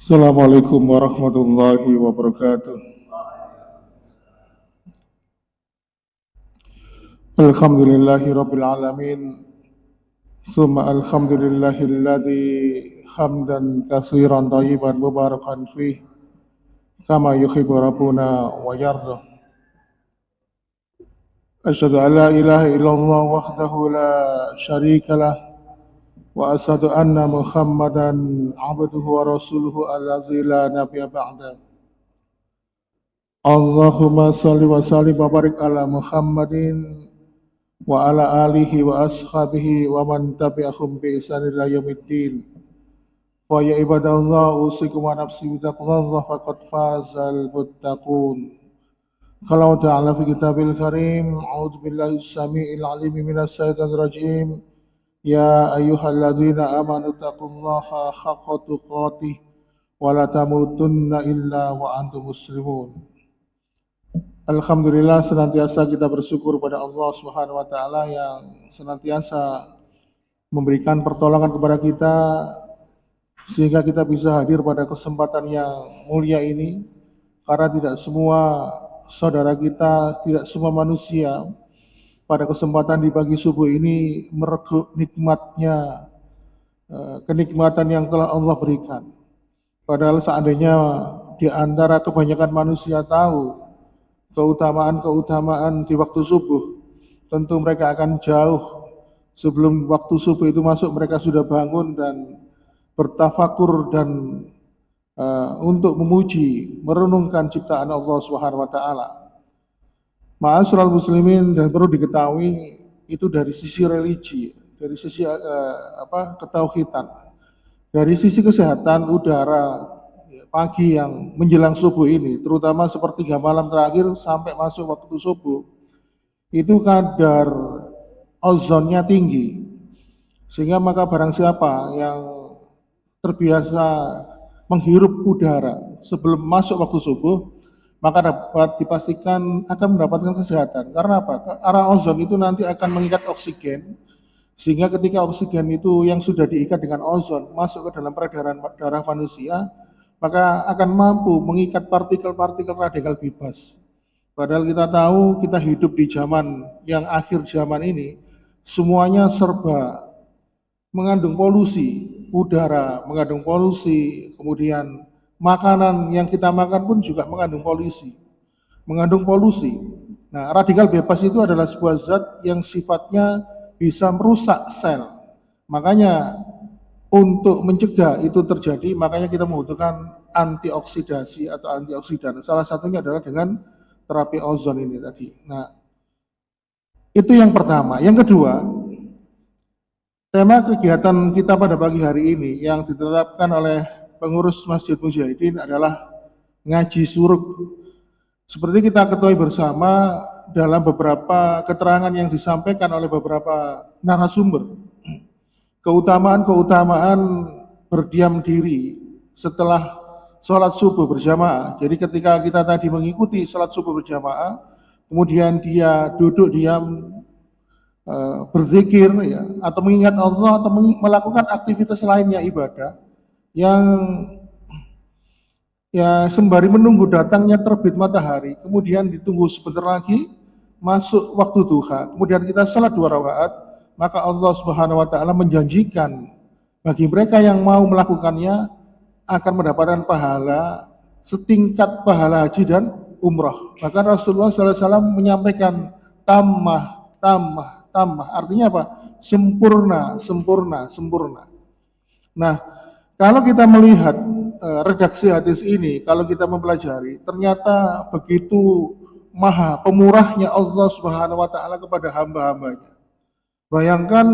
Assalamualaikum warahmatullahi wabarakatuh. Alhamdulillahi rabbil alamin. Summa alhamdulillahilladzi hamdan katsiran thayyiban mubarakan fih kama yuhibbu rabbuna wa yarda. Asyhadu an la ilaha illallah wahdahu la syarika lah wa asyhadu anna Muhammadan abduhu wa rasuluhu allazi la nabiyya ba'da. Allahumma salli wa sallim wa barik ala Muhammadin wa ala alihi wa ashabihi wa man tabi'ahum bi ihsan ila yaumiddin. Wa ya ibadallah usikum wa nafsi bi taqwallah faqad fazal muttaqun. Qala ta'ala fi kitabil karim, a'udzu billahi samii'il 'alim minas syaitonir rajim. Ya ayyuhalladzina amanu taqullaha haqqa tuqatih wa la tamutunna illa wa antum muslimun. Alhamdulillah, senantiasa kita bersyukur pada Allah Subhanahu wa taala yang senantiasa memberikan pertolongan kepada kita sehingga kita bisa hadir pada kesempatan yang mulia ini, karena tidak semua saudara kita, tidak semua manusia pada kesempatan di pagi subuh ini mereguk nikmatnya, kenikmatan yang telah Allah berikan. Padahal seandainya di antara kebanyakan manusia tahu keutamaan-keutamaan di waktu subuh, tentu mereka akan jauh sebelum waktu subuh itu masuk, mereka sudah bangun dan bertafakur dan untuk memuji, merenungkan ciptaan Allah Subhanahu wa taala. Ma'asyiral muslimin, dan perlu diketahui itu dari sisi religi, dari sisi ketauhidan, dari sisi kesehatan udara pagi yang menjelang subuh ini, terutama sepertiga malam terakhir sampai masuk waktu subuh, itu kadar ozonnya tinggi, sehingga maka barang siapa yang terbiasa menghirup udara sebelum masuk waktu subuh, maka dapat dipastikan akan mendapatkan kesehatan. Karena apa? Arah ozon itu nanti akan mengikat oksigen, sehingga ketika oksigen itu yang sudah diikat dengan ozon masuk ke dalam peredaran darah manusia, maka akan mampu mengikat partikel-partikel radikal bebas. Padahal kita tahu kita hidup di zaman yang akhir zaman ini, semuanya serba mengandung polusi, udara mengandung polusi, kemudian makanan yang kita makan pun juga mengandung polusi. Nah, radikal bebas itu adalah sebuah zat yang sifatnya bisa merusak sel. Makanya untuk mencegah itu terjadi, makanya kita membutuhkan antioksidasi atau antioksidan. Salah satunya adalah dengan terapi ozon ini tadi. Nah, itu yang pertama. Yang kedua, tema kegiatan kita pada pagi hari ini yang ditetapkan oleh pengurus Masjid Mujahidin adalah ngaji suruk. Seperti kita ketahui bersama dalam beberapa keterangan yang disampaikan oleh beberapa narasumber, keutamaan berdiam diri setelah sholat subuh berjamaah. Jadi ketika kita tadi mengikuti sholat subuh berjamaah, kemudian dia duduk diam, berzikir, ya, atau mengingat Allah, atau melakukan aktivitas lainnya ibadah, yang ya sembari menunggu datangnya terbit matahari, kemudian ditunggu sebentar lagi masuk waktu duha, kemudian kita sholat 2 rakaat, maka Allah Subhanahu wa taala menjanjikan bagi mereka yang mau melakukannya akan mendapatkan pahala setingkat pahala haji dan umrah. Bahkan Rasulullah SAW menyampaikan tamah, artinya apa? Sempurna. Nah, kalau kita melihat redaksi hadis ini, kalau kita mempelajari, ternyata begitu maha pemurahnya Allah Subhanahu wa taala kepada hamba-hambanya. Bayangkan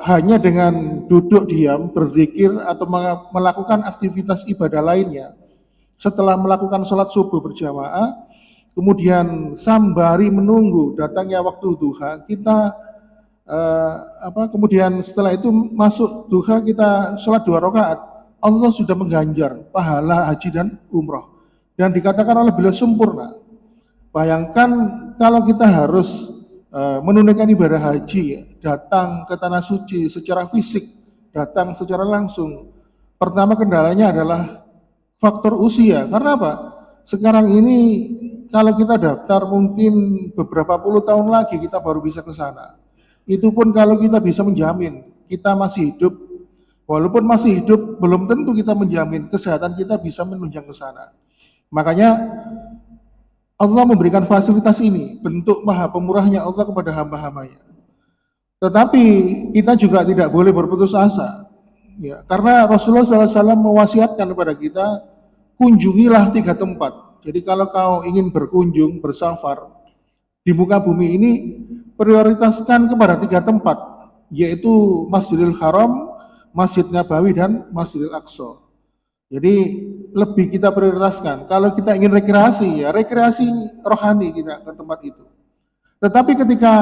hanya dengan duduk diam, berzikir, atau melakukan aktivitas ibadah lainnya, setelah melakukan sholat subuh berjamaah, kemudian sambari menunggu datangnya waktu duha, kita kemudian setelah itu masuk duha, kita sholat 2 rakaat, Allah sudah mengganjar pahala haji dan umrah, dan dikatakan oleh beliau sempurna. Bayangkan kalau kita harus menunaikan ibadah haji, datang ke tanah suci secara fisik, datang secara langsung, Pertama kendalanya adalah faktor usia. Karena apa? Sekarang ini kalau kita daftar mungkin beberapa puluh tahun lagi kita baru bisa ke sana. Itu pun kalau kita bisa menjamin kita masih hidup. Walaupun masih hidup, belum tentu kita menjamin kesehatan kita bisa menunjang ke sana. Makanya Allah memberikan fasilitas ini, bentuk maha pemurahnya Allah kepada hamba-hambanya. Tetapi kita juga tidak boleh berputus asa. Ya, karena Rasulullah SAW mewasiatkan kepada kita, kunjungilah 3 tempat. Jadi kalau kau ingin berkunjung, bersafar di muka bumi ini, prioritaskan kepada 3 tempat, yaitu Masjidil Haram, Masjid Nabawi, dan Masjidil Aqsa. Jadi lebih kita prioritaskan. Kalau kita ingin rekreasi, ya rekreasi rohani kita ke tempat itu. Tetapi ketika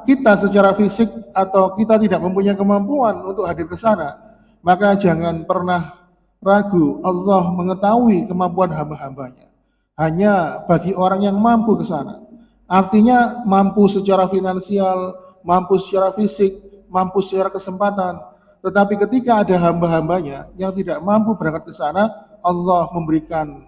kita secara fisik atau kita tidak mempunyai kemampuan untuk hadir ke sana, maka jangan pernah ragu, Allah mengetahui kemampuan hamba-hambanya. Hanya bagi orang yang mampu ke sana. Artinya mampu secara finansial, mampu secara fisik, mampu secara kesempatan. Tetapi ketika ada hamba-hambanya yang tidak mampu berangkat ke sana, Allah memberikan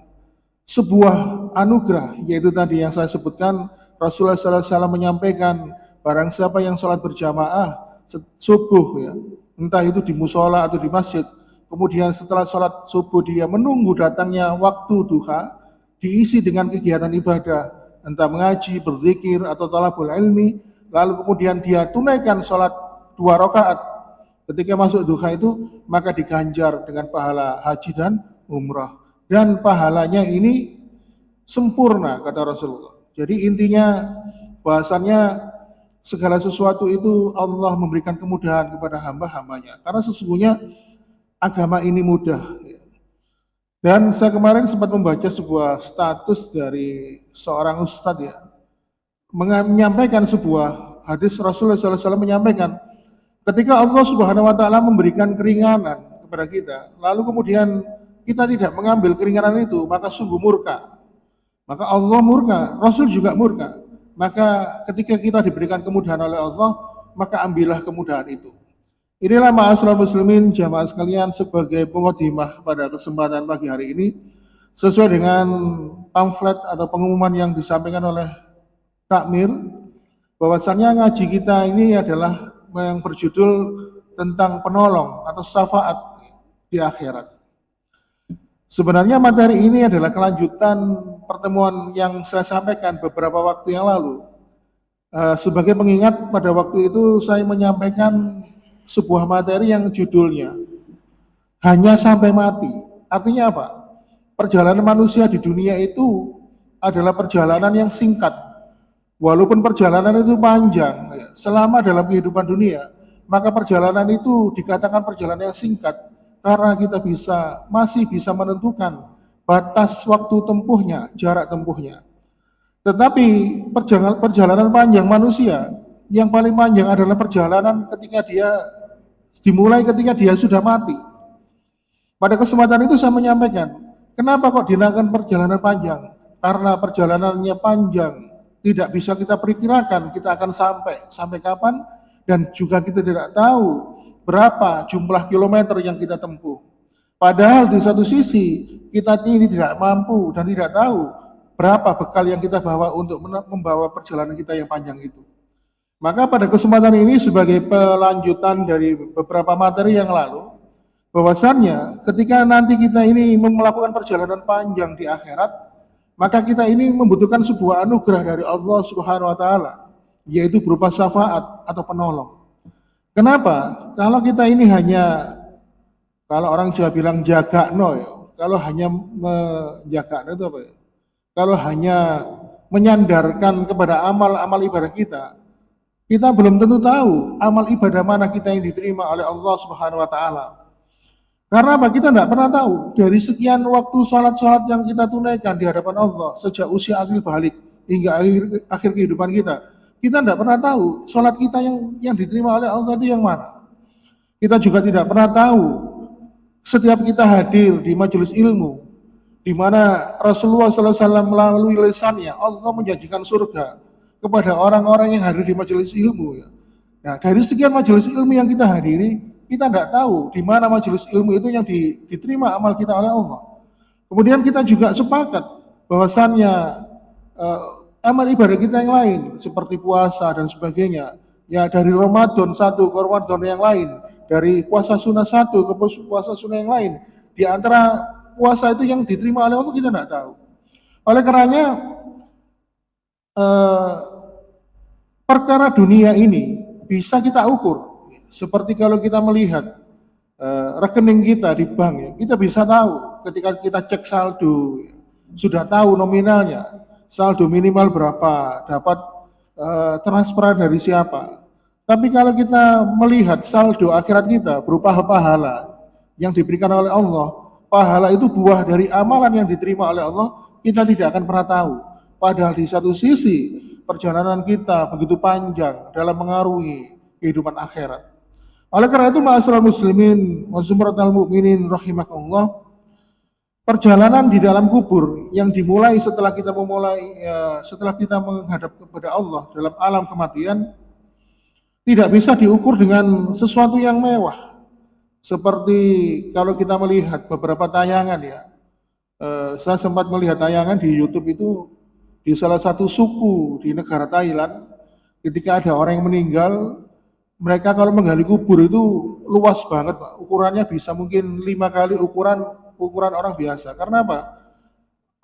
sebuah anugerah, yaitu tadi yang saya sebutkan, Rasulullah SAW menyampaikan, barang siapa yang sholat berjamaah subuh, ya, entah itu di musola atau di masjid, kemudian setelah sholat subuh dia menunggu datangnya waktu duha, diisi dengan kegiatan ibadah, entah mengaji, berzikir, atau talabul ilmi, lalu kemudian dia tunaikan sholat 2 rakaat, ketika masuk duha itu, maka diganjar dengan pahala haji dan umrah. Dan pahalanya ini sempurna, kata Rasulullah. Jadi intinya bahasanya segala sesuatu itu Allah memberikan kemudahan kepada hamba-hambanya. Karena sesungguhnya agama ini mudah. Dan saya kemarin sempat membaca sebuah status dari seorang ustadz, ya, menyampaikan sebuah hadis. Rasulullah SAW menyampaikan, ketika Allah Subhanahu Wa Taala memberikan keringanan kepada kita, lalu kemudian kita tidak mengambil keringanan itu, maka sungguh murka. Maka Allah murka, Rasul juga murka. Maka ketika kita diberikan kemudahan oleh Allah, maka ambillah kemudahan itu. Inilah ma'asyiral muslimin jamaah sekalian sebagai pengodimah pada kesempatan pagi hari ini, sesuai dengan pamflet atau pengumuman yang disampaikan oleh Takmir, bahwasannya ngaji kita ini adalah yang berjudul tentang penolong atau syafaat di akhirat. Sebenarnya materi ini adalah kelanjutan pertemuan yang saya sampaikan beberapa waktu yang lalu. Sebagai pengingat, pada waktu itu saya menyampaikan sebuah materi yang judulnya hanya sampai mati. Artinya apa? Perjalanan manusia di dunia itu adalah perjalanan yang singkat. Walaupun perjalanan itu panjang, selama dalam kehidupan dunia, maka perjalanan itu dikatakan perjalanan yang singkat. Karena kita masih bisa menentukan batas waktu tempuhnya, jarak tempuhnya. Tetapi perjalanan panjang manusia, yang paling panjang adalah perjalanan dimulai ketika dia sudah mati. Pada kesempatan itu saya menyampaikan, kenapa kok dinamakan perjalanan panjang? Karena perjalanannya panjang, tidak bisa kita perkirakan kita akan sampai kapan, dan juga kita tidak tahu berapa jumlah kilometer yang kita tempuh. Padahal di satu sisi kita ini tidak mampu dan tidak tahu berapa bekal yang kita bawa untuk membawa perjalanan kita yang panjang itu. Maka pada kesempatan ini sebagai pelanjutan dari beberapa materi yang lalu, bahwasannya ketika nanti kita ini melakukan perjalanan panjang di akhirat, maka kita ini membutuhkan sebuah anugerah dari Allah Subhanahu Wa Taala, yaitu berupa syafaat atau penolong. Kenapa? Kalau kita ini hanya, kalau orang Jawa bilang jagakno, ya, kalau hanya menjagakno itu apa ya? Kalau hanya menyandarkan kepada amal-amal ibadah kita belum tentu tahu amal ibadah mana kita yang diterima oleh Allah Subhanahu Wa Taala. Karena apa? Kita tidak pernah tahu dari sekian waktu sholat-sholat yang kita tunaikan di hadapan Allah sejak usia akil balik hingga akhir kehidupan kita. Kita tidak pernah tahu sholat kita yang diterima oleh Allah itu yang mana. Kita juga tidak pernah tahu setiap kita hadir di majelis ilmu, di mana Rasulullah SAW melalui lisannya Allah menjanjikan surga kepada orang-orang yang hadir di majelis ilmu. Nah, dari sekian majelis ilmu yang kita hadiri, Kita tidak tahu di mana majelis ilmu itu yang diterima amal kita oleh Allah. Kemudian kita juga sepakat bahwasannya amal ibadah kita yang lain seperti puasa dan sebagainya, ya dari Ramadan satu ke Ramadan yang lain, dari puasa sunnah satu ke puasa sunnah yang lain, di antara puasa itu yang diterima oleh Allah kita tidak tahu. Oleh karenanya perkara dunia ini bisa kita ukur seperti kalau kita melihat rekening kita di bank, ya, kita bisa tahu ketika kita cek saldo, sudah tahu nominalnya, saldo minimal berapa, dapat transferan dari siapa. Tapi kalau kita melihat saldo akhirat kita berupa pahala yang diberikan oleh Allah, pahala itu buah dari amalan yang diterima oleh Allah, kita tidak akan pernah tahu. Padahal di satu sisi perjalanan kita begitu panjang dalam mengarungi kehidupan akhirat. Oleh karena itu, ma'asyiral muslimin wa zumratal mu'minin rahimakumullah, perjalanan di dalam kubur yang dimulai setelah kita menghadap kepada Allah dalam alam kematian tidak bisa diukur dengan sesuatu yang mewah. Seperti kalau kita melihat beberapa tayangan, ya, saya sempat melihat tayangan di YouTube itu di salah satu suku di negara Thailand, ketika ada orang yang meninggal, mereka kalau menggali kubur itu luas banget, Pak. Ukurannya bisa mungkin 5 kali ukuran orang biasa. Karena apa?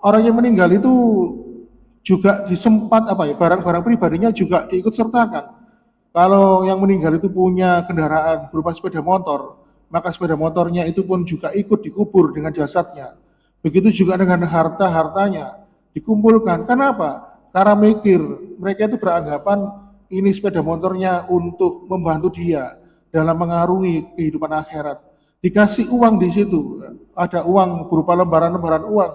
Orang yang meninggal itu juga disempat barang-barang pribadinya juga diikut sertakan. Kalau yang meninggal itu punya kendaraan berupa sepeda motor, maka sepeda motornya itu pun juga ikut dikubur dengan jasadnya. Begitu juga dengan harta-hartanya dikumpulkan. Kenapa? Karena mereka itu beranggapan ini sepeda motornya untuk membantu dia dalam mengarungi kehidupan akhirat. Dikasih uang di situ, ada uang berupa lembaran-lembaran uang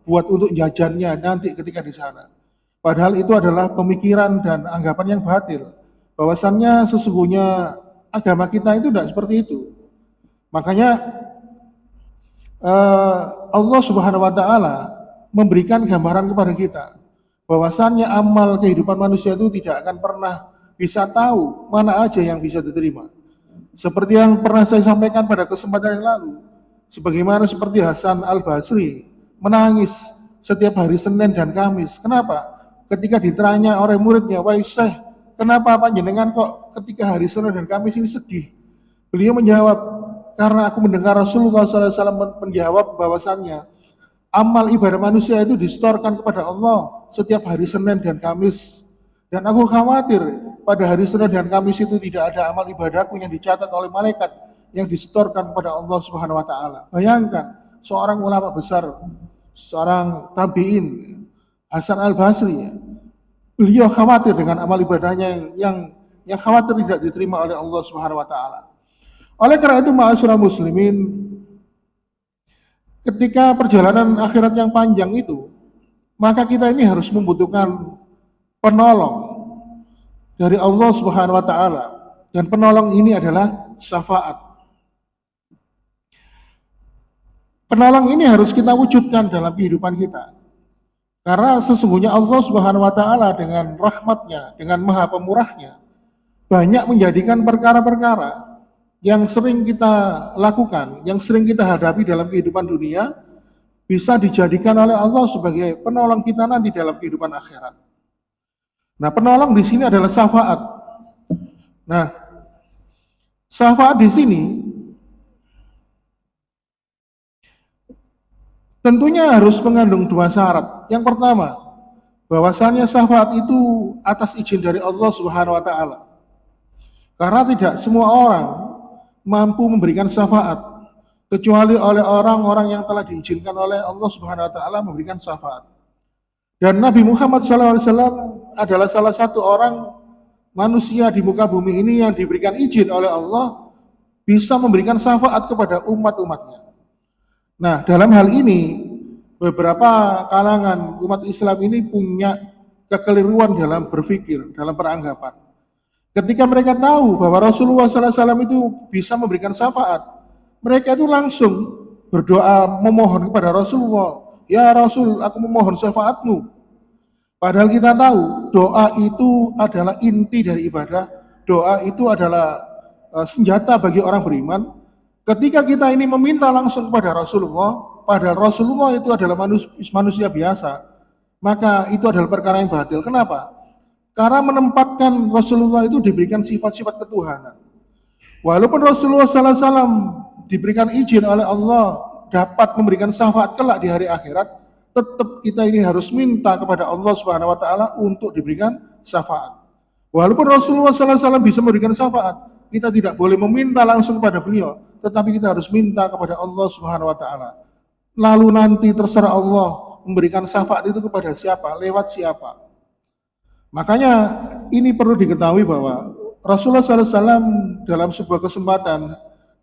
buat untuk jajannya nanti ketika di sana. Padahal itu adalah pemikiran dan anggapan yang batil. Bahwasannya sesungguhnya agama kita itu tidak seperti itu. Makanya Allah Subhanahu wa taala memberikan gambaran kepada kita bahwasannya amal kehidupan manusia itu tidak akan pernah bisa tahu mana aja yang bisa diterima. Seperti yang pernah saya sampaikan pada kesempatan yang lalu, sebagaimana seperti Hasan Al-Basri menangis setiap hari Senin dan Kamis. Kenapa? Ketika ditanya oleh muridnya, "Wahai Syekh, kenapa panjenengan kok ketika hari Senin dan Kamis ini sedih?" Beliau menjawab, "Karena aku mendengar Rasulullah SAW menjawab bahwasannya amal ibadah manusia itu distorkan kepada Allah setiap hari Senin dan Kamis. Dan aku khawatir pada hari Senin dan Kamis itu tidak ada amal ibadahku yang dicatat oleh malaikat yang distorkan kepada Allah Subhanahu wa taala." Bayangkan, seorang ulama besar, seorang tabi'in, Hasan Al-Basri, beliau khawatir dengan amal ibadahnya yang khawatir tidak diterima oleh Allah Subhanahu wa taala. Oleh karena itu, ma'asyiral muslimin, ketika perjalanan akhirat yang panjang itu, maka kita ini harus membutuhkan penolong dari Allah Subhanahu wa taala, dan penolong ini adalah syafaat. Penolong ini harus kita wujudkan dalam kehidupan kita. Karena sesungguhnya Allah Subhanahu wa taala dengan rahmatnya, dengan maha pemurahnya, banyak menjadikan perkara-perkara yang sering kita lakukan, yang sering kita hadapi dalam kehidupan dunia, bisa dijadikan oleh Allah sebagai penolong kita nanti dalam kehidupan akhirat. Nah, penolong di sini adalah syafaat. Nah, syafaat di sini tentunya harus mengandung 2 syarat. Yang pertama, bahwasannya syafaat itu atas izin dari Allah Subhanahu wa taala. Karena tidak semua orang mampu memberikan syafaat kecuali oleh orang-orang yang telah diizinkan oleh Allah Subhanahu wa taala memberikan syafaat. Dan Nabi Muhammad SAW adalah salah satu orang manusia di muka bumi ini yang diberikan izin oleh Allah bisa memberikan syafaat kepada umat-umatnya. Nah, dalam hal ini beberapa kalangan umat Islam ini punya kekeliruan dalam berpikir, dalam peranggapan. Ketika mereka tahu bahwa Rasulullah SAW itu bisa memberikan syafaat, mereka itu langsung berdoa memohon kepada Rasulullah, "Ya Rasul, aku memohon syafaatmu." Padahal kita tahu doa itu adalah inti dari ibadah, doa itu adalah senjata bagi orang beriman. Ketika kita ini meminta langsung kepada Rasulullah, padahal Rasulullah itu adalah manusia biasa, maka itu adalah perkara yang batil. Kenapa? Karena menempatkan Rasulullah itu diberikan sifat-sifat ketuhanan. Walaupun Rasulullah SAW diberikan izin oleh Allah dapat memberikan syafaat kelak di hari akhirat, tetap kita ini harus minta kepada Allah Subhanahu wa taala untuk diberikan syafaat. Walaupun Rasulullah SAW bisa memberikan syafaat, kita tidak boleh meminta langsung kepada beliau, tetapi kita harus minta kepada Allah Subhanahu wa taala. Lalu nanti terserah Allah memberikan syafaat itu kepada siapa, lewat siapa. Makanya ini perlu diketahui bahwa Rasulullah SAW dalam sebuah kesempatan,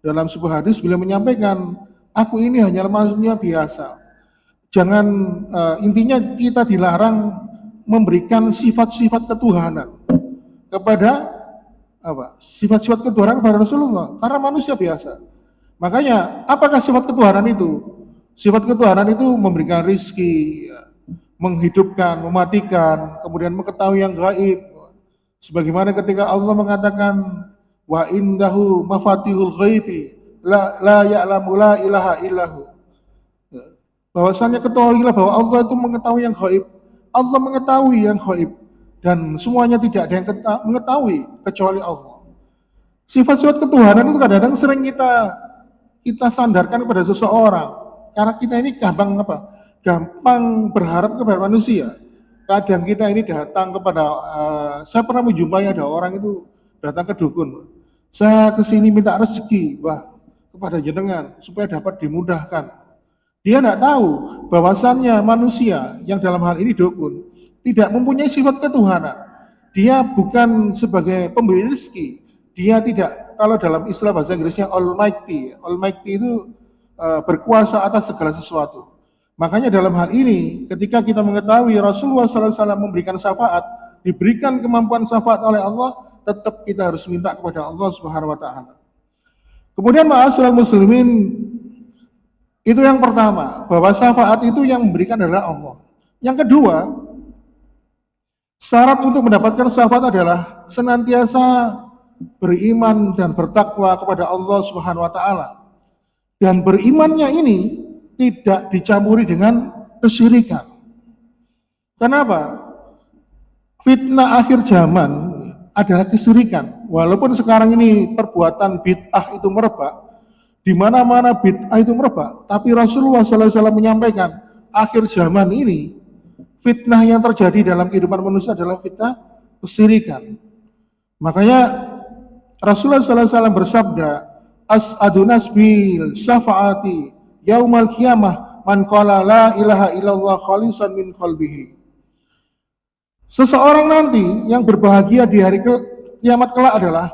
dalam sebuah hadis beliau menyampaikan, aku ini hanyalah manusia biasa. Jangan, intinya kita dilarang memberikan sifat-sifat ketuhanan kepada sifat-sifat ketuhanan kepada Rasulullah, karena manusia biasa. Makanya, apakah sifat ketuhanan itu? Sifat ketuhanan itu memberikan rizki, menghidupkan, mematikan, kemudian mengetahui yang gaib. Sebagaimana ketika Allah mengatakan, wa indahu mafatihul ghaibi la ya'lamu la ilaha illahu. Bahwasannya ketahuilah bahwa Allah itu mengetahui yang gaib. Allah mengetahui yang gaib. Dan semuanya tidak ada yang mengetahui kecuali Allah. Sifat-sifat ketuhanan itu kadang-kadang sering kita sandarkan kepada seseorang. Karena kita ini gampang berharap kepada manusia. Kadang kita ini datang kepada, saya pernah menjumpai ada orang itu datang ke dukun. Saya kesini minta rezeki, kepada jenengan supaya dapat dimudahkan. Dia tidak tahu bahwasannya manusia yang dalam hal ini dukun tidak mempunyai sifat ketuhanan. Dia bukan sebagai pemberi rezeki. Dia tidak, kalau dalam istilah bahasa Inggrisnya Almighty. Almighty itu berkuasa atas segala sesuatu. Makanya dalam hal ini, ketika kita mengetahui Rasulullah SAW memberikan syafaat, diberikan kemampuan syafaat oleh Allah, tetap kita harus minta kepada Allah Subhanahu wa taala. Kemudian ma'asyiral muslimin, itu yang pertama, bahwa syafaat itu yang memberikan adalah Allah. Yang kedua, syarat untuk mendapatkan syafaat adalah senantiasa beriman dan bertakwa kepada Allah Subhanahu wa taala. Dan berimannya ini tidak dicampuri dengan kesyirikan. Kenapa? Fitnah akhir zaman adalah kesyirikan. Walaupun sekarang ini perbuatan bid'ah itu merebak, di mana-mana bid'ah itu merebak, tapi Rasulullah SAW menyampaikan, akhir zaman ini fitnah yang terjadi dalam kehidupan manusia adalah fitnah kesyirikan. Makanya Rasulullah SAW bersabda, as'adunas bil syafaati yaumal qiyamah man qala la ilaha illallah khalisan min qalbihi. Seseorang nanti yang berbahagia di hari kiamat kelak adalah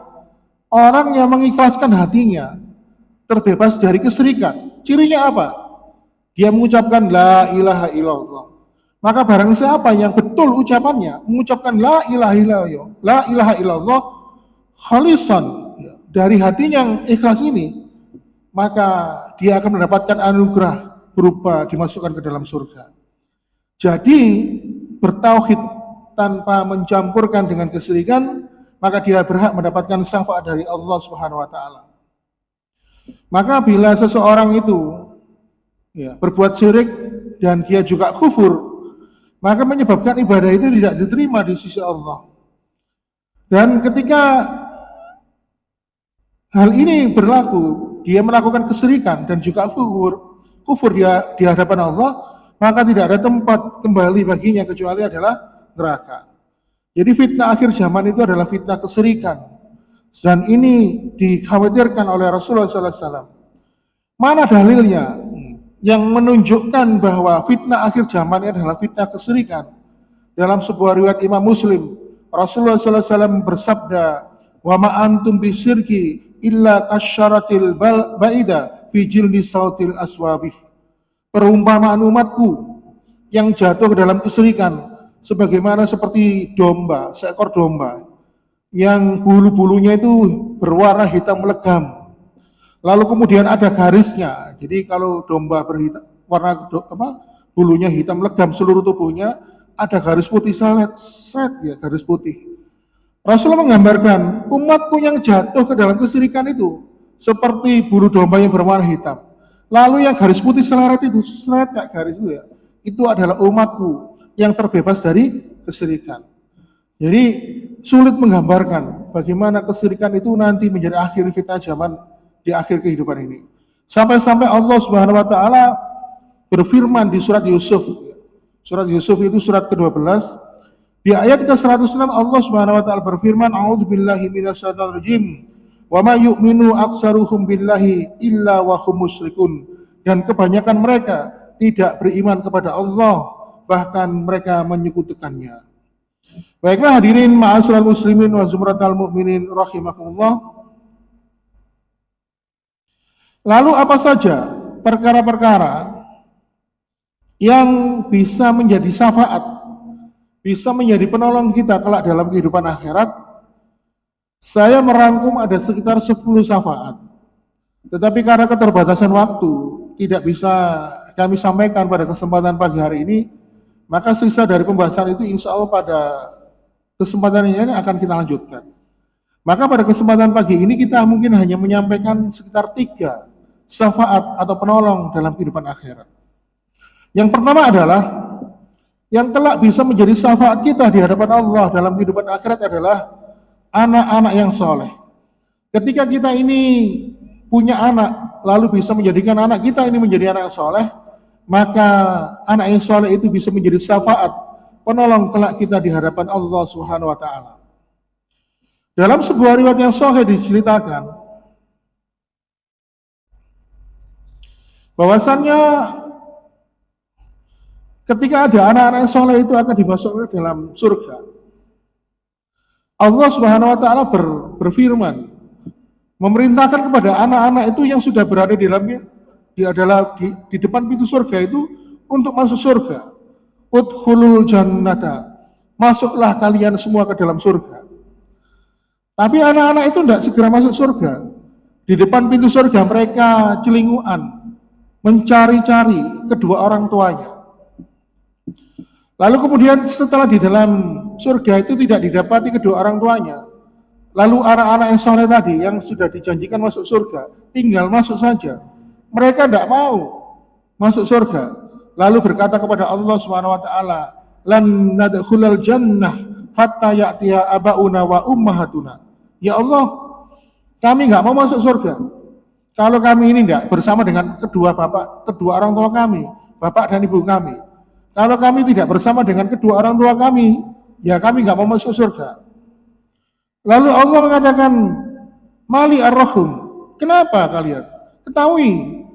orang yang mengikhlaskan hatinya terbebas dari kesyirikan. Cirinya apa? Dia mengucapkan la ilaha illallah. Maka barang siapa yang betul ucapannya mengucapkan la ilaha illallah khalisan dari hatinya yang ikhlas ini, maka dia akan mendapatkan anugerah berupa dimasukkan ke dalam surga. Jadi bertauhid tanpa mencampurkan dengan kesyirikan, maka dia berhak mendapatkan syafaat dari Allah Subhanahu wa taala. Maka bila seseorang itu berbuat syirik dan dia juga kufur, maka menyebabkan ibadah itu tidak diterima di sisi Allah. Dan ketika hal ini berlaku, dia melakukan kesyirikan dan juga kufur di hadapan Allah, maka tidak ada tempat kembali baginya kecuali adalah neraka. Jadi fitnah akhir zaman itu adalah fitnah kesyirikan, dan ini dikhawatirkan oleh Rasulullah SAW. Mana dalilnya yang menunjukkan bahwa fitnah akhir zaman ini adalah fitnah kesyirikan? Dalam sebuah riwayat Imam Muslim, Rasulullah SAW bersabda, wa ma antum bisyirki illa kasyaratil ba'ida fi jildi sautil aswabih. Perumpamaan umatku yang jatuh ke dalam kesyirikan sebagaimana seperti domba, seekor domba yang bulu-bulunya itu berwarna hitam legam. Lalu kemudian ada garisnya. Jadi kalau domba bulunya hitam legam seluruh tubuhnya, ada garis putih garis putih. Rasulullah menggambarkan umatku yang jatuh ke dalam kesyirikan itu seperti bulu domba yang berwarna hitam. Lalu yang garis putih seleret itu, seret kayak garis itu ya, itu adalah umatku yang terbebas dari kesyirikan. Jadi sulit menggambarkan bagaimana kesyirikan itu nanti menjadi akhir fitnah zaman di akhir kehidupan ini. Sampai-sampai Allah Subhanahu wa taala berfirman di surat Yusuf. Surat Yusuf itu surat ke-12. Di ayat ke-106 Allah Subhanahu wa taala berfirman, "A'udzubillahi minasyaitonir rajim. Wa ma yu'minu aktsaruhum billahi illa wa hum musyrikun." Dan kebanyakan mereka tidak beriman kepada Allah, bahkan mereka menyekutukannya. Baiklah hadirin ma'asyiral muslimin wa zumratal mu'minin rahimakumullah. Lalu apa saja perkara-perkara yang bisa menjadi syafaat, bisa menjadi penolong kita kelak dalam kehidupan akhirat? Saya merangkum ada sekitar 10 syafaat. Tetapi karena keterbatasan waktu, tidak bisa kami sampaikan pada kesempatan pagi hari ini, maka sisa dari pembahasan itu insya Allah pada kesempatan ini akan kita lanjutkan. Maka pada kesempatan pagi ini kita mungkin hanya menyampaikan sekitar 3 syafaat atau penolong dalam kehidupan akhirat. Yang pertama adalah yang kelak bisa menjadi syafaat kita di hadapan Allah dalam kehidupan akhirat adalah anak-anak yang soleh. Ketika kita ini punya anak, lalu bisa menjadikan anak kita ini menjadi anak yang soleh, maka anak yang soleh itu bisa menjadi syafaat penolong kelak kita di hadapan Allah Subhanahu wa taala. Dalam sebuah riwayat yang sahih diceritakan bahwasannya ketika ada anak-anak yang soleh itu akan dimasukkan ke dalam surga. Allah Subhanahu wa taala berfirman memerintahkan kepada anak-anak itu yang sudah berada di dalamnya di depan pintu surga itu untuk masuk surga. Udkhulul jannata, masuklah kalian semua ke dalam surga. Tapi anak-anak itu tidak segera masuk surga. Di depan pintu surga mereka celinguan mencari-cari kedua orang tuanya. Lalu kemudian setelah di dalam surga itu tidak didapati kedua orang tuanya, lalu anak-anak yang soleh tadi yang sudah dijanjikan masuk surga tinggal masuk saja. Mereka tidak mau masuk surga, lalu berkata kepada Allah Subhanahu wa taala, "Lan nadkhulal jannah hatta ya'tiya abauna wa ummahatuna." Ya Allah, kami nggak mau masuk surga kalau kami ini tidak bersama dengan kedua orang tua kami, bapak dan ibu kami. Kalau kami tidak bersama dengan kedua orang tua kami, ya kami nggak mau masuk surga. Lalu Allah mengatakan, "Mali ar-rahum." Kenapa kalian? Ketahui,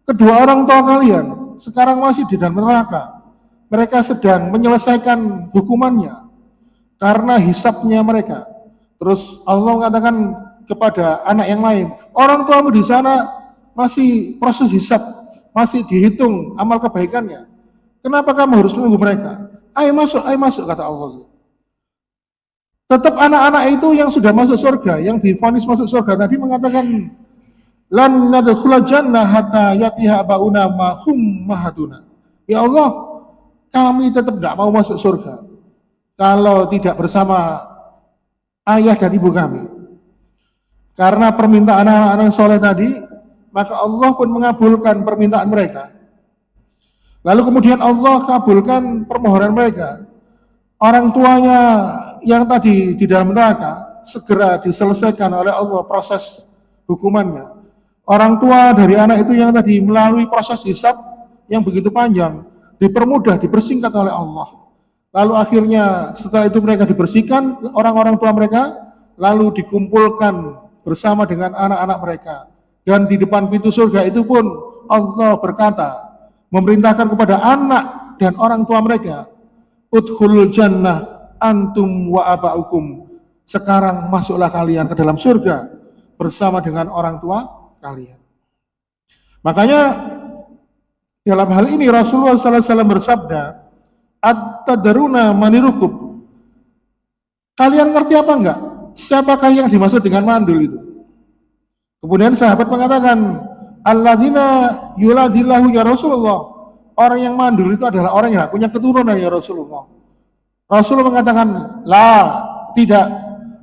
kedua orang tua kalian sekarang masih di dalam neraka. Mereka sedang menyelesaikan hukumannya karena hisabnya mereka. Terus Allah mengatakan kepada anak yang lain, orang tuamu di sana masih proses hisab, masih dihitung amal kebaikannya. Kenapa kamu harus menunggu mereka? Ayo masuk, kata Allah. Tetap anak-anak itu yang sudah masuk surga, yang divonis masuk surga tadi mengatakan, "Lan nadkhulal jannah hatta yatiha abauna ma hum mahaduna." Ya Allah, kami tetap tidak mau masuk surga kalau tidak bersama ayah dan ibu kami. Karena permintaan anak-anak yang soleh tadi, maka Allah pun mengabulkan permintaan mereka. Lalu kemudian Allah kabulkan permohonan mereka. Orang tuanya yang tadi di dalam neraka segera diselesaikan oleh Allah proses hukumannya. Orang tua dari anak itu yang tadi melalui proses hisab yang begitu panjang dipermudah, dipersingkat oleh Allah. Lalu akhirnya setelah itu mereka dibersihkan, orang-orang tua mereka lalu dikumpulkan bersama dengan anak-anak mereka. Dan di depan pintu surga itu pun Allah berkata, memerintahkan kepada anak dan orang tua mereka, "Udkhulul jannah antum wa aba'ukum." Sekarang masuklah kalian ke dalam surga bersama dengan orang tua kalian. Makanya dalam hal ini Rasulullah SAW bersabda, "At-tadaruna manirukub." Kalian ngerti apa enggak? Siapakah yang dimaksud dengan mandul itu? Kemudian sahabat mengatakan, "Alladzina yuladillahu ya Rasulullah." Orang yang mandul itu adalah orang yang punya keturunan ya Rasulullah. Rasulullah mengatakan, "La, tidak.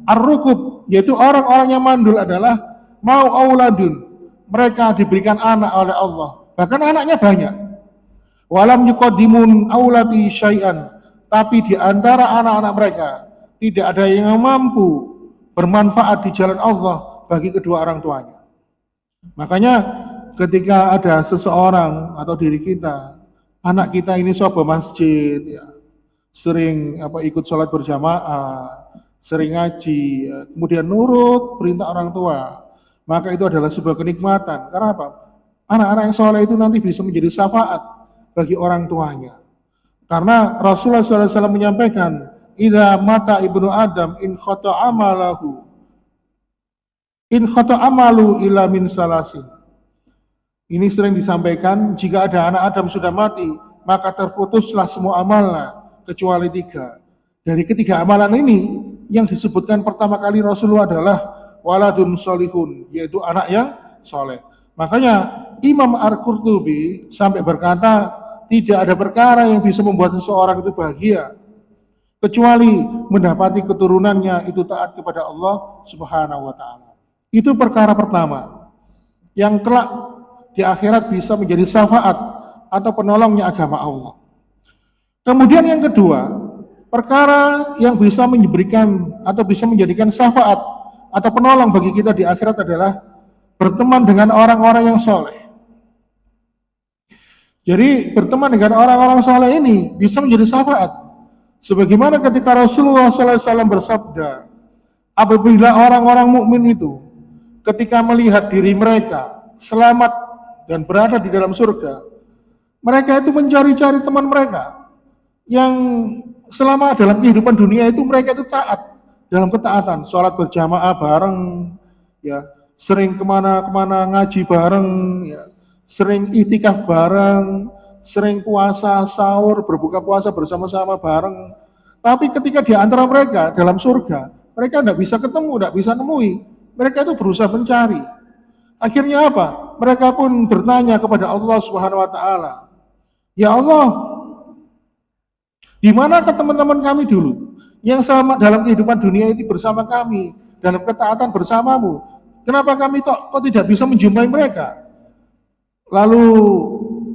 Ar-rukub, yaitu orang-orang yang mandul adalah mau auladun, mereka diberikan anak oleh Allah, bahkan anaknya banyak. Walam yuqaddimun aulati syai'an, tapi di antara anak-anak mereka tidak ada yang mampu bermanfaat di jalan Allah bagi kedua orang tuanya. Makanya ketika ada seseorang atau diri kita, anak kita ini sobo masjid, ya, sering ikut sholat berjamaah, sering ngaji, ya, kemudian nurut perintah orang tua, maka itu adalah sebuah kenikmatan. Karena apa? Anak-anak yang soleh itu nanti bisa menjadi syafaat bagi orang tuanya. Karena Rasulullah SAW menyampaikan, idza mata ibnu Adam in khata amalu ila min salasin. Ini sering disampaikan, jika ada anak Adam sudah mati, maka terputuslah semua amalnya kecuali 3. Dari ketiga amalan ini, yang disebutkan pertama kali Rasulullah adalah waladun solihun, yaitu anak yang soleh. Makanya Imam Al-Qurtubi sampai berkata, tidak ada perkara yang bisa membuat seseorang itu bahagia kecuali mendapati keturunannya itu taat kepada Allah Subhanahu wa taala. Itu perkara pertama yang kelak di akhirat bisa menjadi syafaat atau penolongnya agama Allah. Kemudian yang kedua, perkara yang bisa memberikan atau bisa menjadikan syafaat atau penolong bagi kita di akhirat adalah berteman dengan orang-orang yang soleh. Jadi berteman dengan orang-orang soleh ini bisa menjadi syafaat. Sebagaimana ketika Rasulullah SAW bersabda, apabila orang-orang mukmin itu ketika melihat diri mereka selamat dan berada di dalam surga, mereka itu mencari-cari teman mereka yang selama dalam kehidupan dunia itu mereka itu taat dalam ketaatan, sholat berjamaah bareng, ya, sering kemana-kemana ngaji bareng, ya, sering itikaf bareng, sering puasa, sahur, berbuka puasa bersama-sama bareng. Tapi ketika di antara mereka dalam surga, mereka tidak bisa ketemu, tidak bisa nemui. Mereka itu berusaha mencari. Akhirnya apa? Mereka pun bertanya kepada Allah Subhanahu wa taala, "Ya Allah, di manakah teman-teman kami dulu yang sama dalam kehidupan dunia ini bersama kami, dalam ketaatan bersamamu? Kenapa kami kok tidak bisa menjumpai mereka?" Lalu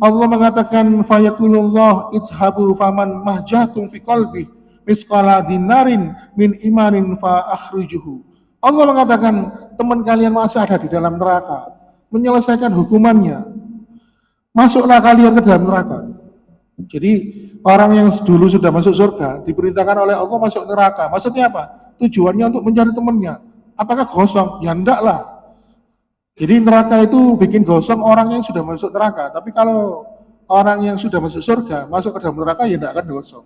Allah mengatakan, fayaqulullah itshabu faman mahjatum fi qalbi misqala dinarin min imanin fa akhrijuhu. Allah mengatakan, teman kalian masih ada di dalam neraka, menyelesaikan hukumannya, masuklah kalian ke dalam neraka. Jadi orang yang dulu sudah masuk surga diperintahkan oleh Allah masuk neraka. Maksudnya apa? Tujuannya untuk mencari temannya. Apakah kosong? Ya enggak lah. Jadi neraka itu bikin gosong orang yang sudah masuk neraka. Tapi kalau orang yang sudah masuk surga masuk ke dalam neraka, ya tidak akan gosong.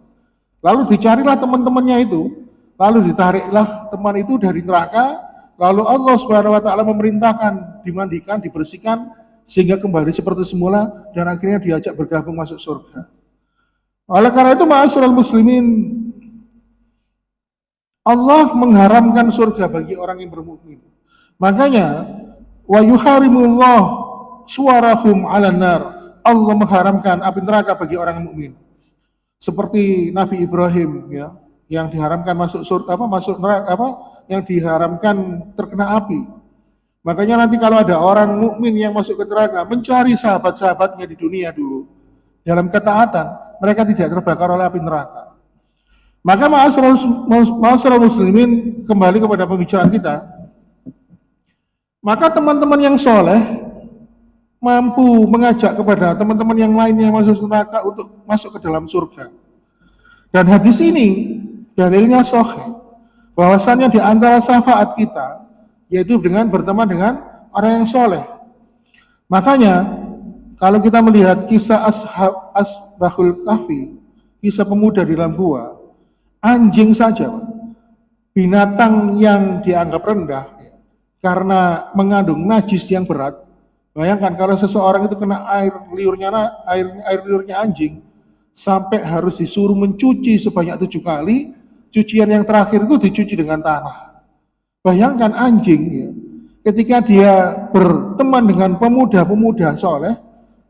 Lalu dicarilah teman-temannya itu, lalu ditariklah teman itu dari neraka, lalu Allah Subhanahu wa taala memerintahkan dimandikan, dibersihkan sehingga kembali seperti semula dan akhirnya diajak bergabung masuk surga. Oleh karena itu, ma'asyiral muslimin, Allah mengharamkan surga bagi orang yang bermukmin. Makanya wa yuharimullah suwarahum 'alan nar. Allah mengharamkan api neraka bagi orang mukmin. Seperti Nabi Ibrahim, ya, yang diharamkan masuk surga, masuk neraka, yang diharamkan terkena api. Makanya nanti kalau ada orang mukmin yang masuk ke neraka, mencari sahabat-sahabatnya di dunia dulu dalam ketaatan, mereka tidak terbakar oleh api neraka. Maka ma'asyiral muslimin, kembali kepada pembicaraan kita. Maka teman-teman yang soleh mampu mengajak kepada teman-teman yang lain yang masuk neraka untuk masuk ke dalam surga. Dan hadis ini dalilnya sahih, bahwasannya di antara syafaat kita yaitu dengan berteman dengan orang yang soleh. Makanya kalau kita melihat kisah Ashabul Kahfi, kisah pemuda di dalam gua, anjing saja, binatang yang dianggap rendah karena mengandung najis yang berat. Bayangkan kalau seseorang itu kena air liurnya anjing, sampai harus disuruh mencuci sebanyak 7 kali, cucian yang terakhir itu dicuci dengan tanah. Bayangkan anjing, ya, ketika dia berteman dengan pemuda-pemuda soleh,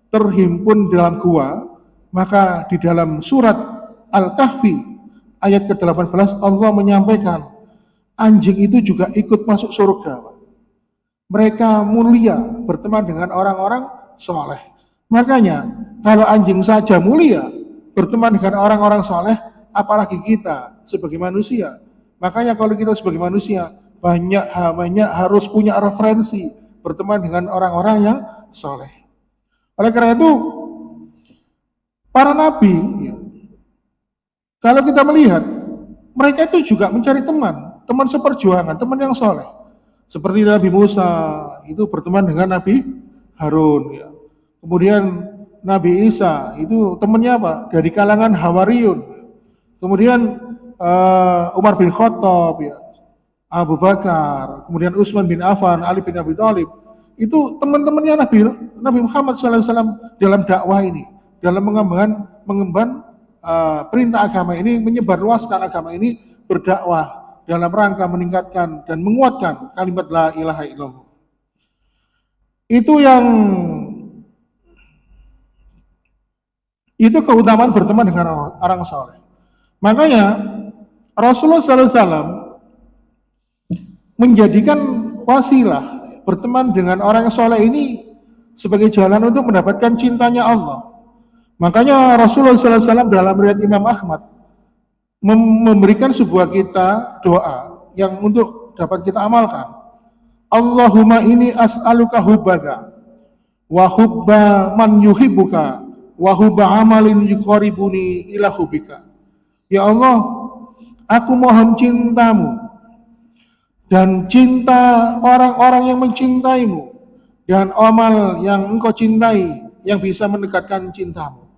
terhimpun dalam gua, maka di dalam surat Al-Kahfi ayat ke-18 Allah menyampaikan, anjing itu juga ikut masuk surga, Pak. Mereka mulia berteman dengan orang-orang soleh. Makanya kalau anjing saja mulia berteman dengan orang-orang soleh, apalagi kita sebagai manusia. Makanya kalau kita sebagai manusia banyak harus punya referensi berteman dengan orang-orang yang soleh. Oleh karena itu para nabi, kalau kita melihat mereka itu juga mencari teman seperjuangan, teman yang soleh. Seperti Nabi Musa itu berteman dengan Nabi Harun. Ya. Kemudian Nabi Isa itu temannya apa? Dari kalangan Hawariyun. Kemudian Umar bin Khattab, ya, Abu Bakar, kemudian Utsman bin Affan, Ali bin Abi Thalib. Itu teman-temannya Nabi Muhammad SAW dalam dakwah ini, dalam mengemban perintah agama ini, menyebarluaskan agama ini, berdakwah dalam rangka meningkatkan dan menguatkan kalimat la ilaha illallah. Itu keutamaan berteman dengan orang soleh. Makanya Rasulullah SAW menjadikan wasilah berteman dengan orang soleh ini sebagai jalan untuk mendapatkan cintanya Allah. Makanya Rasulullah SAW dalam riwayat Imam Ahmad memberikan sebuah kita doa yang untuk dapat kita amalkan. Allahumma ini as'aluka hubbaka wa hubba man yuhibbuka wa hubba amalin yuqaribuni ila hubbika. Ya Allah, aku mohon cintamu dan cinta orang-orang yang mencintaimu dan amal yang engkau cintai yang bisa mendekatkan cintamu.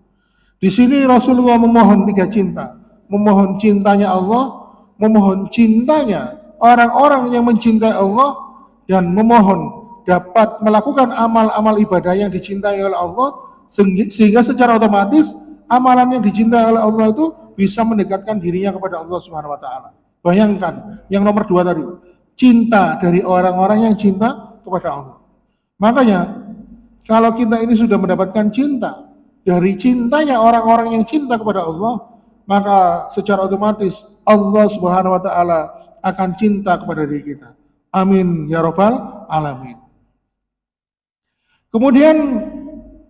Di sini Rasulullah memohon 3 cinta. Memohon cintanya Allah, memohon cintanya orang-orang yang mencintai Allah, dan memohon dapat melakukan amal-amal ibadah yang dicintai oleh Allah, sehingga secara otomatis amalan yang dicintai oleh Allah itu bisa mendekatkan dirinya kepada Allah Subhanahu wa taala. Bayangkan yang nomor 2 tadi, cinta dari orang-orang yang cinta kepada Allah. Makanya kalau kita ini sudah mendapatkan cinta dari cintanya orang-orang yang cinta kepada Allah, maka secara otomatis Allah Subhanahu wa taala akan cinta kepada diri kita. Amin ya rabbal alamin. Kemudian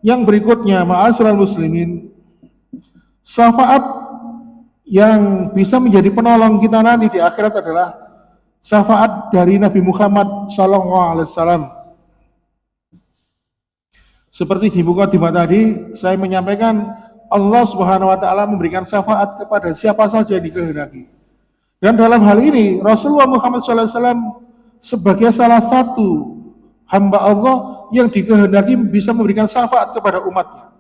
yang berikutnya, ma'asyiral muslimin, syafaat yang bisa menjadi penolong kita nanti di akhirat adalah syafaat dari Nabi Muhammad SAW. Seperti di mukadimah tadi saya menyampaikan, Allah Subhanahu wa taala memberikan syafaat kepada siapa saja yang dikehendaki. Dan dalam hal ini Rasulullah Muhammad SAW sebagai salah satu hamba Allah yang dikehendaki bisa memberikan syafaat kepada umatnya.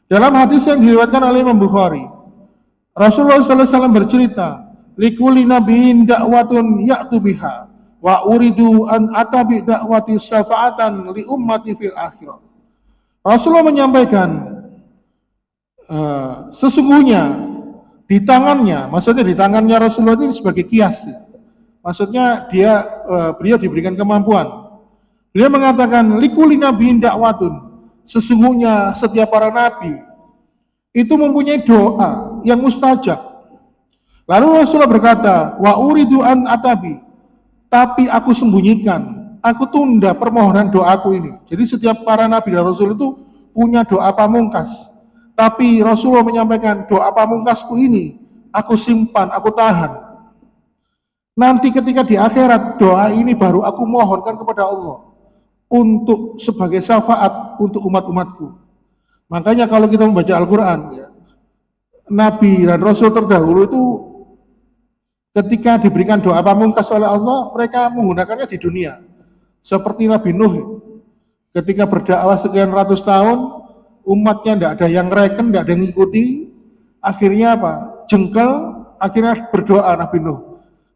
Dalam hadis yang diriwayatkan oleh Imam Bukhari, Rasulullah SAW bercerita, "Likulli nabiyyin da'watun ya'tu biha wa uridu an atabi da'wati syafa'atan li ummati fil akhirah." Rasulullah menyampaikan, sesungguhnya di tangannya, maksudnya di tangannya Rasulullah ini sebagai kias, ya. Maksudnya beliau diberikan kemampuan. Beliau mengatakan, likulli nabiyyin da'watun, sesungguhnya setiap para nabi itu mempunyai doa yang mustajab. Lalu Rasulullah berkata, wa uridu an atabi, tapi aku sembunyikan, aku tunda permohonan doaku ini. Jadi setiap para nabi dan Rasul itu punya doa pamungkas. Tapi Rasulullah menyampaikan, doa pamungkasku ini aku simpan, aku tahan. Nanti ketika di akhirat, doa ini baru aku mohonkan kepada Allah untuk sebagai syafaat untuk umat-umatku. Makanya kalau kita membaca Al-Quran, ya, Nabi dan Rasul terdahulu itu ketika diberikan doa pamungkas oleh Allah, mereka menggunakannya di dunia. Seperti Nabi Nuh, ketika berdakwah sekian ratus tahun, umatnya tidak ada yang reken, tidak ada yang ngikuti, akhirnya apa? Jengkel, akhirnya berdoa Nabi Nuh.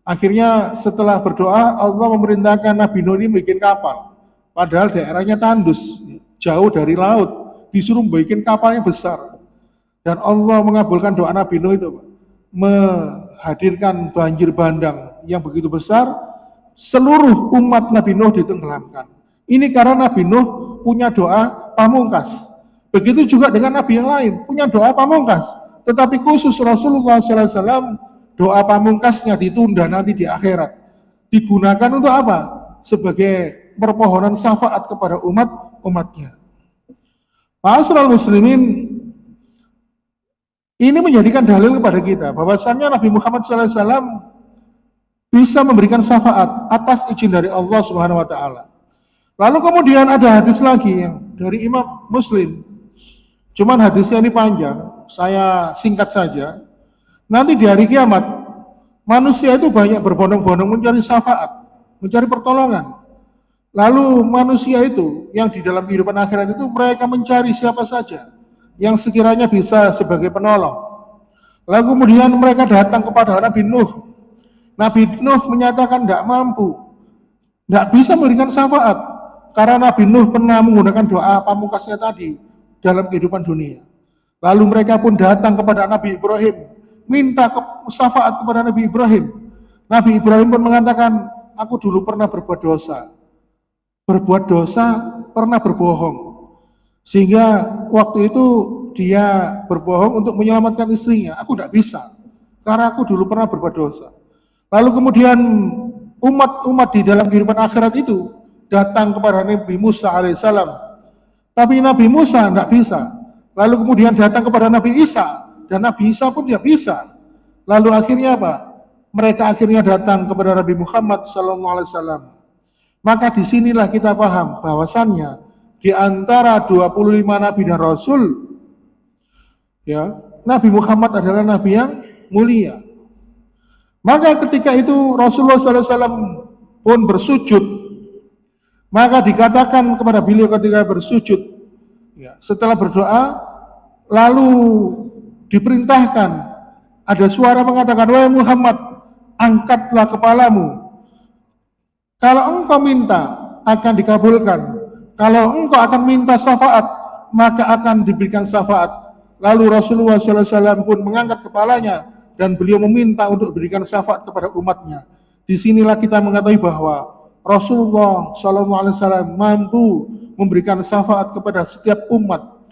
Akhirnya setelah berdoa, Allah memerintahkan Nabi Nuh ini bikin kapal. Padahal daerahnya tandus, jauh dari laut, disuruh bikin kapal yang besar. Dan Allah mengabulkan doa Nabi Nuh itu, menghadirkan banjir bandang yang begitu besar, seluruh umat Nabi Nuh ditenggelamkan. Ini karena Nabi Nuh punya doa pamungkas. Begitu juga dengan nabi yang lain, punya doa pamungkas. Tetapi khusus Rasulullah SAW, doa pamungkasnya ditunda nanti di akhirat. digunakan untuk apa? Sebagai permohonan syafaat kepada umatnya. Ma'asyiral muslimin, ini menjadikan dalil kepada kita bahwasannya Nabi Muhammad SAW bisa memberikan syafaat atas izin dari Allah Subhanahu wa taala. Lalu kemudian ada hadis lagi yang dari Imam Muslim. Cuman hadisnya ini panjang, saya singkat saja. Nanti di hari kiamat, manusia itu banyak berbondong-bondong mencari syafaat, mencari pertolongan. Lalu manusia itu yang di dalam kehidupan akhirat itu mereka mencari siapa saja yang sekiranya bisa sebagai penolong. Lalu kemudian mereka datang kepada Nabi Nuh. Nabi Nuh menyatakan tidak mampu, tidak bisa memberikan syafaat karena Nabi Nuh pernah menggunakan doa pamungkasnya tadi dalam kehidupan dunia. Lalu mereka pun datang kepada Nabi Ibrahim, minta syafaat kepada Nabi Ibrahim. Nabi Ibrahim pun mengatakan, aku dulu pernah berbuat dosa, pernah berbohong. Sehingga waktu itu dia berbohong untuk menyelamatkan istrinya. Aku tidak bisa, karena aku dulu pernah berbuat dosa. Lalu kemudian umat-umat di dalam kehidupan akhirat itu datang kepada Nabi Musa alaihissalam. Tapi Nabi Musa tidak bisa. Lalu kemudian datang kepada Nabi Isa, dan Nabi Isa pun tidak bisa. Lalu akhirnya apa? Mereka akhirnya datang kepada Nabi Muhammad SAW. Maka disinilah kita paham bahwasannya di antara 25 Nabi dan Rasul, ya, Nabi Muhammad adalah Nabi yang mulia. Maka ketika itu Rasulullah SAW pun bersujud, maka dikatakan kepada beliau ketika bersujud, ya, setelah berdoa, lalu diperintahkan, ada suara mengatakan, wahai Muhammad, angkatlah kepalamu. Kalau engkau minta, akan dikabulkan. Kalau engkau akan minta syafaat, maka akan diberikan syafaat. Lalu Rasulullah SAW pun mengangkat kepalanya, dan beliau meminta untuk berikan syafaat kepada umatnya. Disinilah kita mengetahui bahwa Rasulullah SAW mampu memberikan syafaat kepada setiap umat.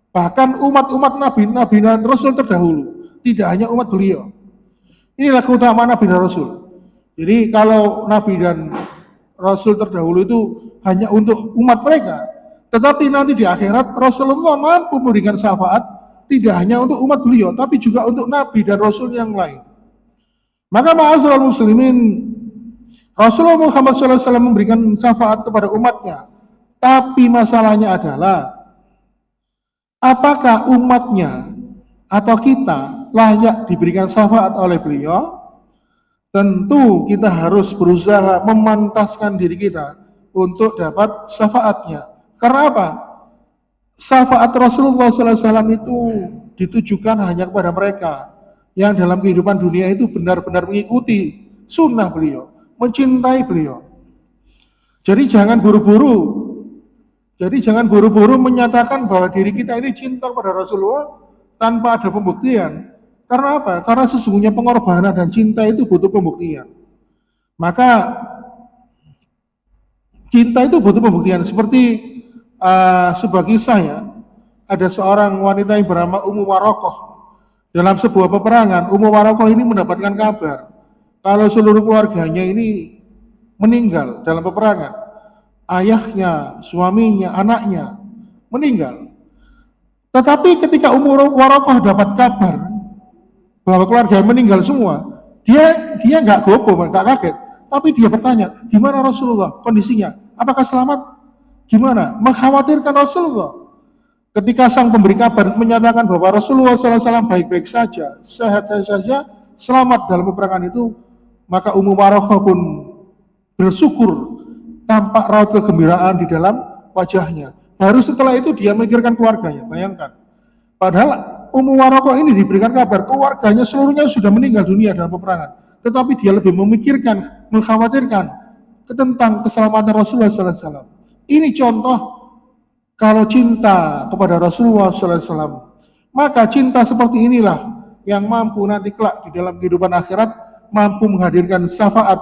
Bahkan umat-umat Nabi dan Rasul terdahulu, tidak hanya umat beliau. Inilah keutamaan Nabi dan Rasul. Jadi kalau Nabi dan Rasul terdahulu itu hanya untuk umat mereka, tetapi nanti di akhirat Rasulullah mampu memberikan syafaat tidak hanya untuk umat beliau, tapi juga untuk Nabi dan Rasul yang lain. Maka ma'asyiral muslimin, Rasulullah Muhammad SAW memberikan syafaat kepada umatnya, tapi masalahnya adalah apakah umatnya atau kita layak diberikan syafaat oleh beliau? Tentu kita harus berusaha memantaskan diri kita untuk dapat syafaatnya. Karena apa? Syafaat Rasulullah SAW itu ditujukan hanya kepada mereka yang dalam kehidupan dunia itu benar-benar mengikuti sunnah beliau, mencintai beliau. Jadi jangan buru-buru menyatakan bahwa diri kita ini cinta kepada Rasulullah tanpa ada pembuktian. Karena apa? Karena sesungguhnya pengorbanan dan cinta itu butuh pembuktian. Maka cinta itu butuh pembuktian. Seperti sebuah kisah ya, ada seorang wanita yang bernama Ummu Warokoh. Dalam sebuah peperangan, Ummu Warokoh ini mendapatkan kabar kalau seluruh keluarganya ini meninggal dalam peperangan. Ayahnya, suaminya, anaknya meninggal. Tetapi ketika Ummu Warokoh dapat kabar bahwa keluarga meninggal semua, dia nggak gopoh, nggak kaget, tapi dia bertanya, gimana Rasulullah kondisinya? Apakah selamat? Gimana? Mengkhawatirkan Rasulullah. Ketika sang pemberi kabar menyatakan bahwa Rasulullah SAW baik-baik saja, sehat saja, selamat dalam peperangan itu, maka Ummu Warokoh pun bersyukur, tampak raut kegembiraan di dalam wajahnya. Baru setelah itu dia memikirkan keluarganya, bayangkan. Padahal Ummu Warokoh ini diberikan kabar keluarganya seluruhnya sudah meninggal dunia dalam peperangan, tetapi dia lebih memikirkan, mengkhawatirkan tentang keselamatan Rasulullah SAW. Ini contoh kalau cinta kepada Rasulullah SAW. Maka cinta seperti inilah yang mampu nanti kelak di dalam kehidupan akhirat mampu menghadirkan syafaat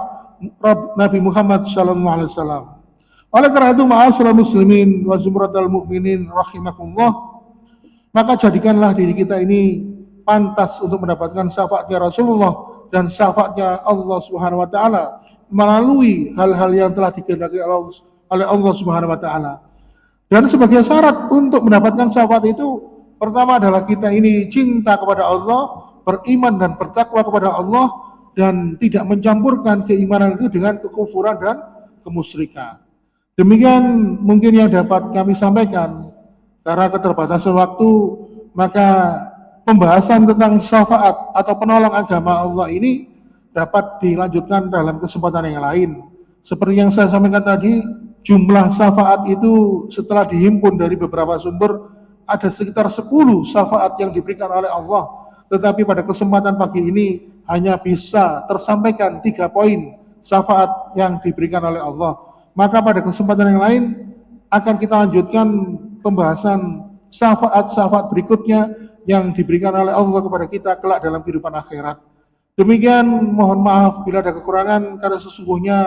Nabi Muhammad SAW. Oleh karena itu, ma'asyiral muslimin wa zumratal mu'minin rahimakumullah, maka jadikanlah diri kita ini pantas untuk mendapatkan syafaatnya Rasulullah dan syafaatnya Allah Subhanahu wa taala melalui hal-hal yang telah dikehendaki oleh Allah Subhanahu wa taala. Dan sebagai syarat untuk mendapatkan syafaat itu, pertama adalah kita ini cinta kepada Allah, beriman dan bertakwa kepada Allah, dan tidak mencampurkan keimanan itu dengan kekufuran dan kemusyrikan. Demikian mungkin yang dapat kami sampaikan. Karena keterbatasan waktu, maka pembahasan tentang syafaat atau penolong agama Allah ini dapat dilanjutkan dalam kesempatan yang lain. Seperti yang saya sampaikan tadi, jumlah syafaat itu setelah dihimpun dari beberapa sumber ada sekitar 10 syafaat yang diberikan oleh Allah. Tetapi pada kesempatan pagi ini hanya bisa tersampaikan 3 poin syafaat yang diberikan oleh Allah. Maka pada kesempatan yang lain akan kita lanjutkan pembahasan syafaat-syafaat berikutnya yang diberikan oleh Allah kepada kita kelak dalam kehidupan akhirat. Demikian, mohon maaf bila ada kekurangan, karena sesungguhnya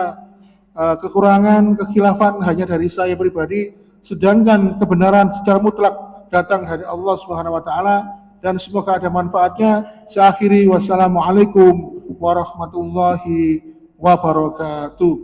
kekurangan, kekhilafan hanya dari saya pribadi, sedangkan kebenaran secara mutlak datang dari Allah Subhanahu wa taala, dan semoga ada manfaatnya. Saya akhiri, wassalamualaikum warahmatullahi wabarakatuh.